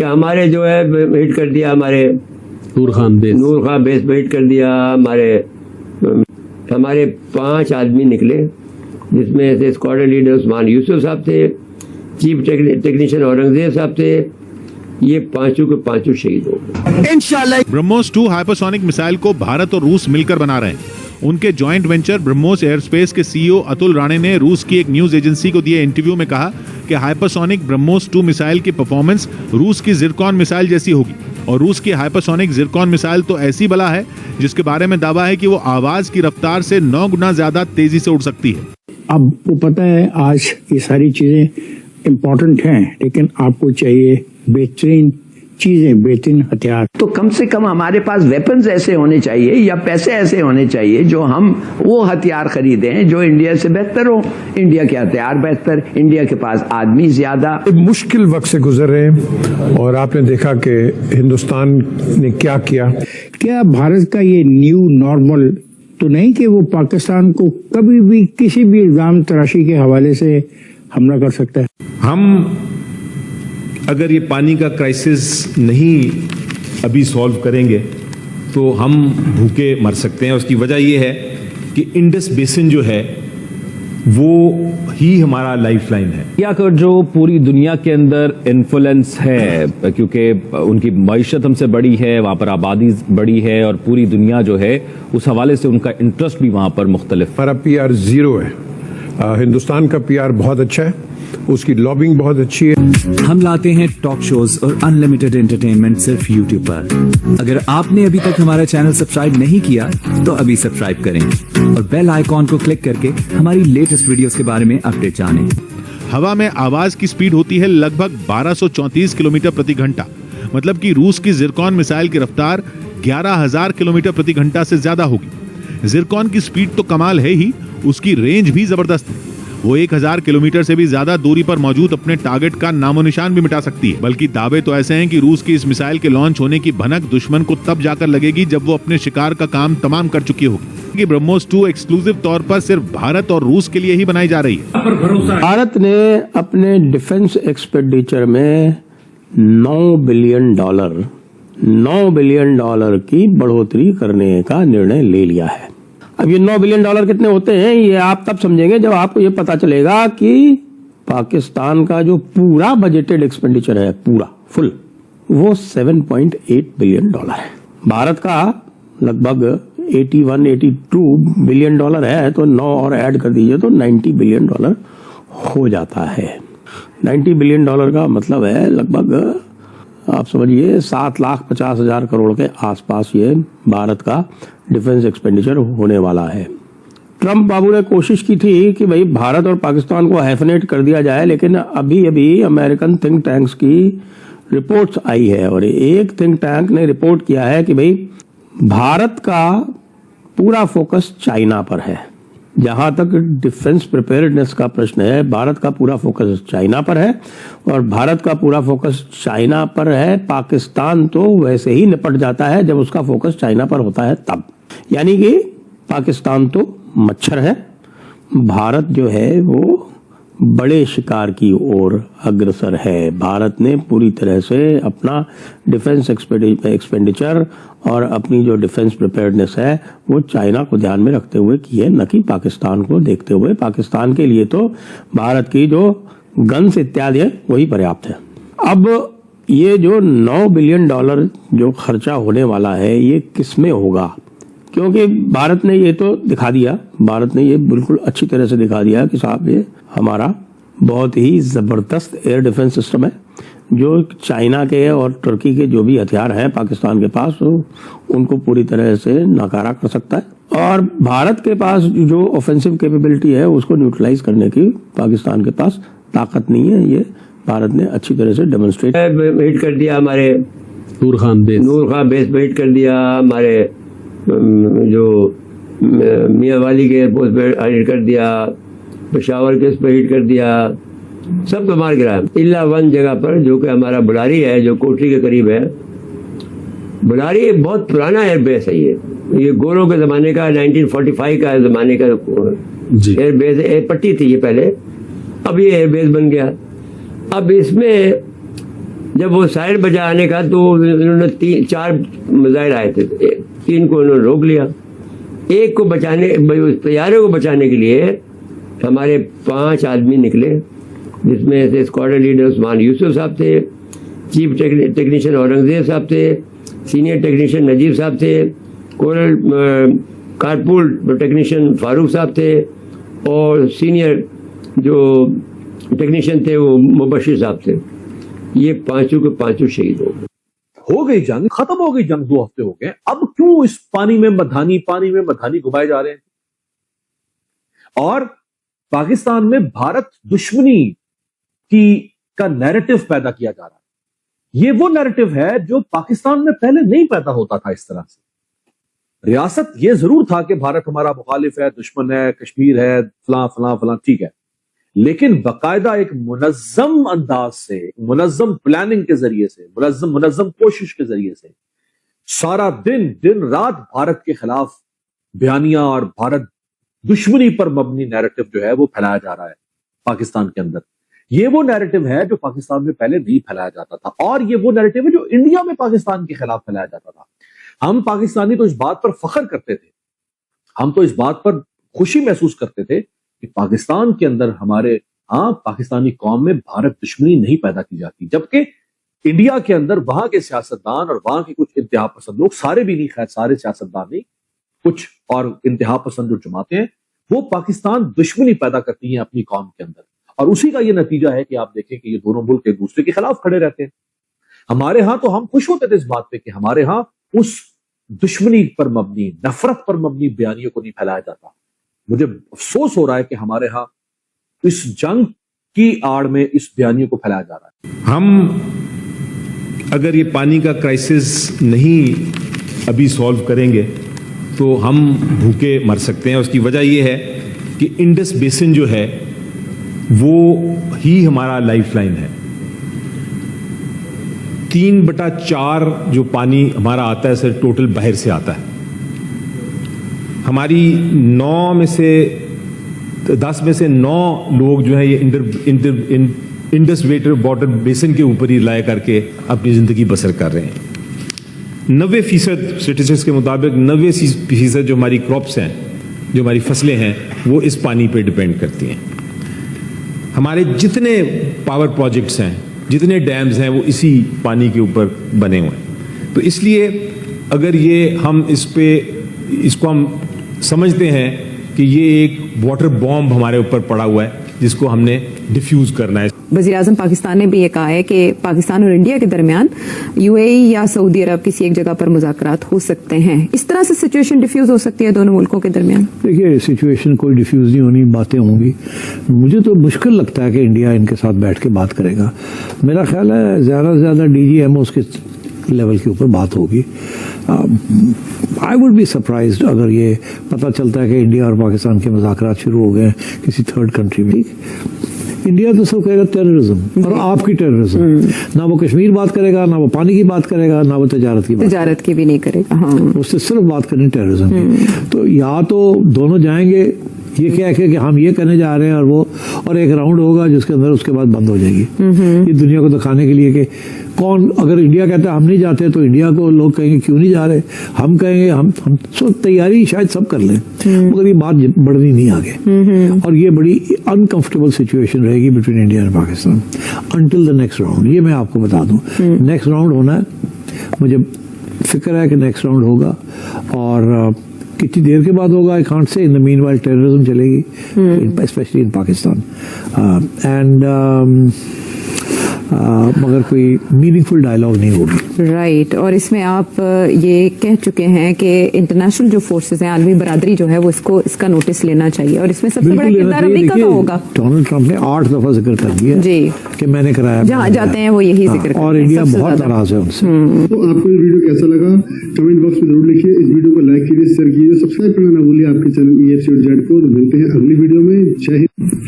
कि हमारे जो है हिट कर दिया, हमारे नूर खान बेस पे हिट कर दिया। हमारे 5 आदमी निकले, जिसमें से स्क्वाड्रन लीडर उस्मान यूसुफ साहब थे, चीफ टेक्नीशियन औरंगजेब साहब थे। ये पांचों के पांचों शहीद हो गए इंशाल्लाह। ब्रह्मोस 2 हाइपरसोनिक मिसाइल को भारत और रूस मिलकर बना रहे हैं। उनके जॉइंट वेंचर ब्रह्मोस एयरस्पेस के सीईओ अतुल राणे ने रूस की एक न्यूज एजेंसी को दिए इंटरव्यू में कहा कि हाइपरसोनिक ब्रह्मोस 2 मिसाइल की परफॉर्मेंस रूस की जिरकॉन मिसाइल जैसी होगी। और रूस की हाइपरसोनिक जिरकॉन मिसाइल तो ऐसी बला है जिसके बारे में दावा है कि वो आवाज की रफ्तार से 9 गुना ज्यादा तेजी से उड़ सकती है। अब वो पता है आज ये सारी चीजें इम्पोर्टेंट हैं, लेकिन आपको चाहिए बेहतरीन चीजें, बेहतरीन हथियार। तो कम से कम हमारे पास वेपन्स ऐसे होने चाहिए या पैसे ऐसे होने चाहिए जो हम वो हथियार खरीदें जो इंडिया से बेहतर हो। इंडिया के हथियार बेहतर, इंडिया के पास आदमी ज्यादा। मुश्किल वक्त से गुजर रहे हैं और आपने देखा कि हिंदुस्तान ने क्या किया। क्या भारत का ये न्यू नॉर्मल तो नहीं कि वो पाकिस्तान को कभी भी किसी भी इल्जाम तराशी के हवाले से हमला कर सकता है? हम अगर ये पानी का क्राइसिस नहीं अभी सॉल्व करेंगे तो हम भूखे मर सकते हैं। उसकी वजह ये है कि इंडस बेसिन जो है वो ही हमारा लाइफलाइन है। इंडिया का जो पूरी दुनिया के अंदर इन्फ्लुएंस है, क्योंकि उनकी मईशत हमसे बड़ी है, वहां पर आबादी बड़ी है और पूरी दुनिया जो है उस हवाले से उनका इंटरेस्ट भी वहां पर मुख्तलिफ। हमारा PR 0 है। हिंदुस्तान का PR बहुत अच्छा है, उसकी लॉबिंग बहुत अच्छी है। हम लाते हैं टॉक शोज और अनलिमिटेड एंटरटेनमेंट सिर्फ YouTube पर। अगर आपने अभी तक हमारा चैनल सब्सक्राइब नहीं किया तो अभी सब्सक्राइब करें और बेल आइकॉन को क्लिक करके हमारी लेटेस्ट वीडियोस के बारे में अपडेट जानें। हवा में आवाज की स्पीड होती है लगभग 1234 किलोमीटर प्रति घंटा। मतलब कि रूस की जिरकॉन मिसाइल की रफ्तार 11,000 किलोमीटर प्रति घंटा से ज्यादा होगी। जिरकॉन की स्पीड तो कमाल है ही, उसकी रेंज भी जबरदस्त है। वो 1000 किलोमीटर से भी ज्यादा दूरी पर मौजूद अपने टारगेट का नामो निशान भी मिटा सकती है। बल्कि दावे तो ऐसे हैं कि रूस की इस मिसाइल के लॉन्च होने की भनक दुश्मन को तब जाकर लगेगी जब वो अपने शिकार का काम तमाम कर चुकी होगी। कि ब्रह्मोस 2 एक्सक्लूसिव तौर पर सिर्फ भारत और रूस के लिए ही बनाई जा रही है। भारत ने अपने डिफेंस एक्सपेंडिचर में $9 बिलियन की बढ़ोतरी करने का निर्णय ले लिया है। अब ये $9 बिलियन कितने होते हैं ये आप तब समझेंगे जब आपको ये पता चलेगा कि पाकिस्तान का जो पूरा बजटेड एक्सपेंडिचर है, पूरा फुल, वो $7.8 बिलियन है। भारत का लगभग 81-82 बिलियन है, तो 9 और ऐड कर दीजिए तो $90 बिलियन हो जाता है। $90 बिलियन का मतलब है लगभग आप समझिए 7,50,000 करोड़ के आसपास ये भारत का डिफेंस एक्सपेंडिचर होने वाला है। ट्रंप बाबू ने कोशिश की थी कि भाई भारत और पाकिस्तान को हैफनेट कर दिया जाए, लेकिन अभी अमेरिकन थिंक टैंक्स की रिपोर्ट्स आई है और एक थिंक टैंक ने रिपोर्ट किया है कि भाई भारत का पूरा फोकस चाइना पर है। जहां तक डिफेंस प्रिपेयर्डनेस का प्रश्न है, भारत का पूरा फोकस चाइना पर है और भारत का पूरा फोकस चाइना पर है। पाकिस्तान तो वैसे ही निपट जाता है जब उसका फोकस चाइना पर होता है तब। यानी कि पाकिस्तान तो मच्छर है, भारत जो है वो बड़े शिकार की ओर अग्रसर है। भारत ने पूरी तरह से अपना डिफेंस एक्सपेंडिचर और अपनी जो डिफेंस प्रिपेयर्डनेस है वो चाइना को ध्यान में रखते हुए की है, न कि पाकिस्तान को देखते हुए। पाकिस्तान के लिए तो भारत की जो गन्स इत्यादि है वही पर्याप्त है। अब ये जो $9 बिलियन जो खर्चा होने वाला है ये किसमें होगा, क्योंकि भारत ने ये तो दिखा दिया, भारत ने ये बिल्कुल अच्छी तरह से दिखा दिया कि साहब ये हमारा बहुत ही जबरदस्त एयर डिफेंस सिस्टम है, जो चाइना के और तुर्की के जो भी हथियार हैं पाकिस्तान के पास उनको पूरी तरह से नकारा कर सकता है। और भारत के पास जो ऑफेंसिव कैपेबिलिटी है उसको न्यूट्रलाइज करने की पाकिस्तान के पास ताकत नहीं है। ये भारत ने अच्छी तरह से डेमोन्स्ट्रेट हिट कर दिया। हमारे नूर खान बेस पे हिट कर दिया, हमारे जो मियाँवाली के एयरपोर्ट पे हिट कर दिया, पेशावर के उस पर हिट कर दिया, सब तो मार गिरा। इल्ला वन जगह पर जो कि हमारा बुलारी है, जो कोटरी के करीब है। बुलारी बहुत पुराना एयरबेस है, ये गोरों के जमाने का 1945 का जमाने का एयरबेस, एयर पट्टी थी ये पहले, अब ये एयरबेस बन गया। अब इसमें जब वो सायर बजाने का तो इन्होंने 4 मिसाइल आए थे, 3 को उन्होंने रोक लिया। एक को बचाने, उस तैयारे को बचाने के लिए हमारे 5 आदमी निकले, जिसमें से स्क्वाड्रन लीडर उस्मान यूसुफ साहब थे, चीफ टेक्नीशियन औरंगजेब साहब थे, सीनियर टेक्नीशियन नजीब साहब थे, कोरल कारपूल टेक्नीशियन फारूक साहब थे, और सीनियर जो टेक्नीशियन थे वो मुबशिर साहब थे। ये 5 के 5 शहीद हो गए। हो गई जंग, खत्म हो गई जंग, 2 हफ्ते हो गए, अब क्यों इस पानी में मधानी घुमाए जा रहे हैं? और पाकिस्तान में भारत दुश्मनी का नैरेटिव पैदा किया जा रहा है। ये वो नैरेटिव है जो पाकिस्तान में पहले नहीं पैदा होता था इस तरह से। रियासत ये जरूर था कि भारत हमारा मुखालिफ है, दुश्मन है, कश्मीर है, फलां फलां फलां, ठीक है, लेकिन बाकायदा एक मुनज्जम अंदाज से, मुनज्जम प्लानिंग के जरिए से, मुनज्जम कोशिश के जरिए से सारा दिन रात भारत के खिलाफ बयानियां और भारत दुश्मनी पर मबनी नैरेटिव जो है वो फैलाया जा रहा है पाकिस्तान के अंदर। ये वो नैरेटिव है जो पाकिस्तान में पहले नहीं फैलाया जाता था, और ये वो नैरेटिव है जो इंडिया में पाकिस्तान के खिलाफ फैलाया जाता था। हम पाकिस्तानी तो इस बात पर फख्र करते थे, हम तो इस बात पर खुशी महसूस करते थे कि पाकिस्तान के अंदर हमारे पाकिस्तानी कौम में भारत दुश्मनी नहीं पैदा की जाती, जबकि इंडिया के अंदर वहां के सियासतदान और वहां के कुछ इंतहा पसंद लोग, सारे भी नहीं, खैर सारे सियासतदान नहीं, कुछ और इंतहा पसंद जो जमाते हैं, वो पाकिस्तान दुश्मनी पैदा करती हैं अपनी कौम के अंदर, और उसी का ये नतीजा है कि आप देखें कि ये दोनों मुल्क एक दूसरे के खिलाफ खड़े रहते हैं। हमारे यहां तो हम खुश होते थे इस बात पे कि हमारे यहां उस दुश्मनी पर मबनी, नफरत पर मबनी बयानियों को नहीं फैलाया जाता। मुझे अफसोस हो रहा है कि हमारे यहां इस जंग की आड़ में इस बयानियों को फैलाया जा रहा है। हम अगर ये पानी का क्राइसिस नहीं अभी सॉल्व करेंगे तो हम भूखे मर सकते हैं। उसकी वजह यह है कि इंडस बेसिन जो है वो ही हमारा लाइफलाइन है। 3/4 जो पानी हमारा आता है सर टोटल बाहर से आता है। हमारी 9 में से 10 में से 9 लोग जो है ये इंडस वाटर बेसिन के ऊपर ही रिलाय करके अपनी जिंदगी बसर कर रहे हैं। 90% स्टेटिस्टिक्स के मुताबिक 90% जो हमारी क्रॉप्स हैं, जो हमारी फसलें हैं, वो इस पानी पे डिपेंड करती हैं। हमारे जितने पावर प्रोजेक्ट्स हैं, जितने डैम्स हैं, वो इसी पानी के ऊपर बने हुए हैं। तो इसलिए अगर ये हम इसको हम समझते हैं कि ये एक वाटर बॉम्ब हमारे ऊपर पड़ा हुआ है जिसको हमने डिफ्यूज करना है। वज़ीर-ए-आज़म पाकिस्तान ने भी ये कहा है कि पाकिस्तान और इंडिया के दरमियान यूएई या सऊदी अरब किसी एक जगह पर मुज़ाकरात हो सकते हैं। इस तरह से सिचुएशन डिफ्यूज हो सकती है दोनों मुल्कों के दरमियान। देखिए, सिचुएशन कोई डिफ्यूज नहीं होनी, बातें होंगी। मुझे तो मुश्किल लगता है कि इंडिया इनके साथ बैठ के बात करेगा। मेरा ख्याल है ज़्यादा से ज़्यादा DGMO के लेवल के ऊपर बात होगी। आई वुड बी सरप्राइज्ड अगर ये पता चलता है कि इंडिया और पाकिस्तान के मुज़ाकरात शुरू हो गए किसी थर्ड कंट्री में। इंडिया तो सब कहेगा टेररिज्म, और आपकी टेररिज्म। ना वो कश्मीर बात करेगा, ना वो पानी की बात करेगा, ना वो तजारत की भी नहीं करेगा। हाँ, उससे सिर्फ बात करनी टेररिज्म की। तो या तो दोनों जाएंगे ये कह के कि हम ये करने जा रहे हैं और एक राउंड होगा जिसके अंदर उसके बाद बंद हो जाएगी। ये दुनिया को दिखाने के लिए कि कौन, अगर इंडिया कहता है हम नहीं जाते तो इंडिया को लोग कहेंगे क्यों नहीं जा रहे, हम कहेंगे हम तैयारी शायद सब कर लें, मगर ये बात बढ़नी नहीं आगे। और ये बड़ी अनकंफर्टेबल सिचुएशन रहेगी between India and Pakistan until the next round. ये मैं आपको बता दूं, नेक्स्ट राउंड होना है, मुझे फिक्र है कि नेक्स्ट राउंड होगा, और कितनी देर के बाद होगा I can't say. In the meanwhile terrorism चलेगी, स्पेशली इन पाकिस्तान, एंड मगर कोई मीनिंगफुल डायलॉग नहीं होगी। राइट। और इसमें आप ये कह चुके हैं कि इंटरनेशनल जो फोर्सेस हैं, आलमी बरादरी जो है वो इसका नोटिस लेना चाहिए, और इसमें सबसे बड़ा किरदार अमेरिका का होगा। डोनाल्ड ट्रंप ने 8 दफा जिक्र कर दिया जी कि मैंने कराया, जहाँ जाते हैं वो यही जिक्र करते हैं, और इंडिया बहुत नाराज है उनसे। तो आपको ये वीडियो कैसा लगा कमेंट बॉक्स में जरूर लिखिए। इस वीडियो को लाइक कीजिए, शेयर कीजिए, सब्सक्राइब करना ना भूलिए आपके चैनल EFC को। तो मिलते हैं अगली वीडियो में। जय हिंद।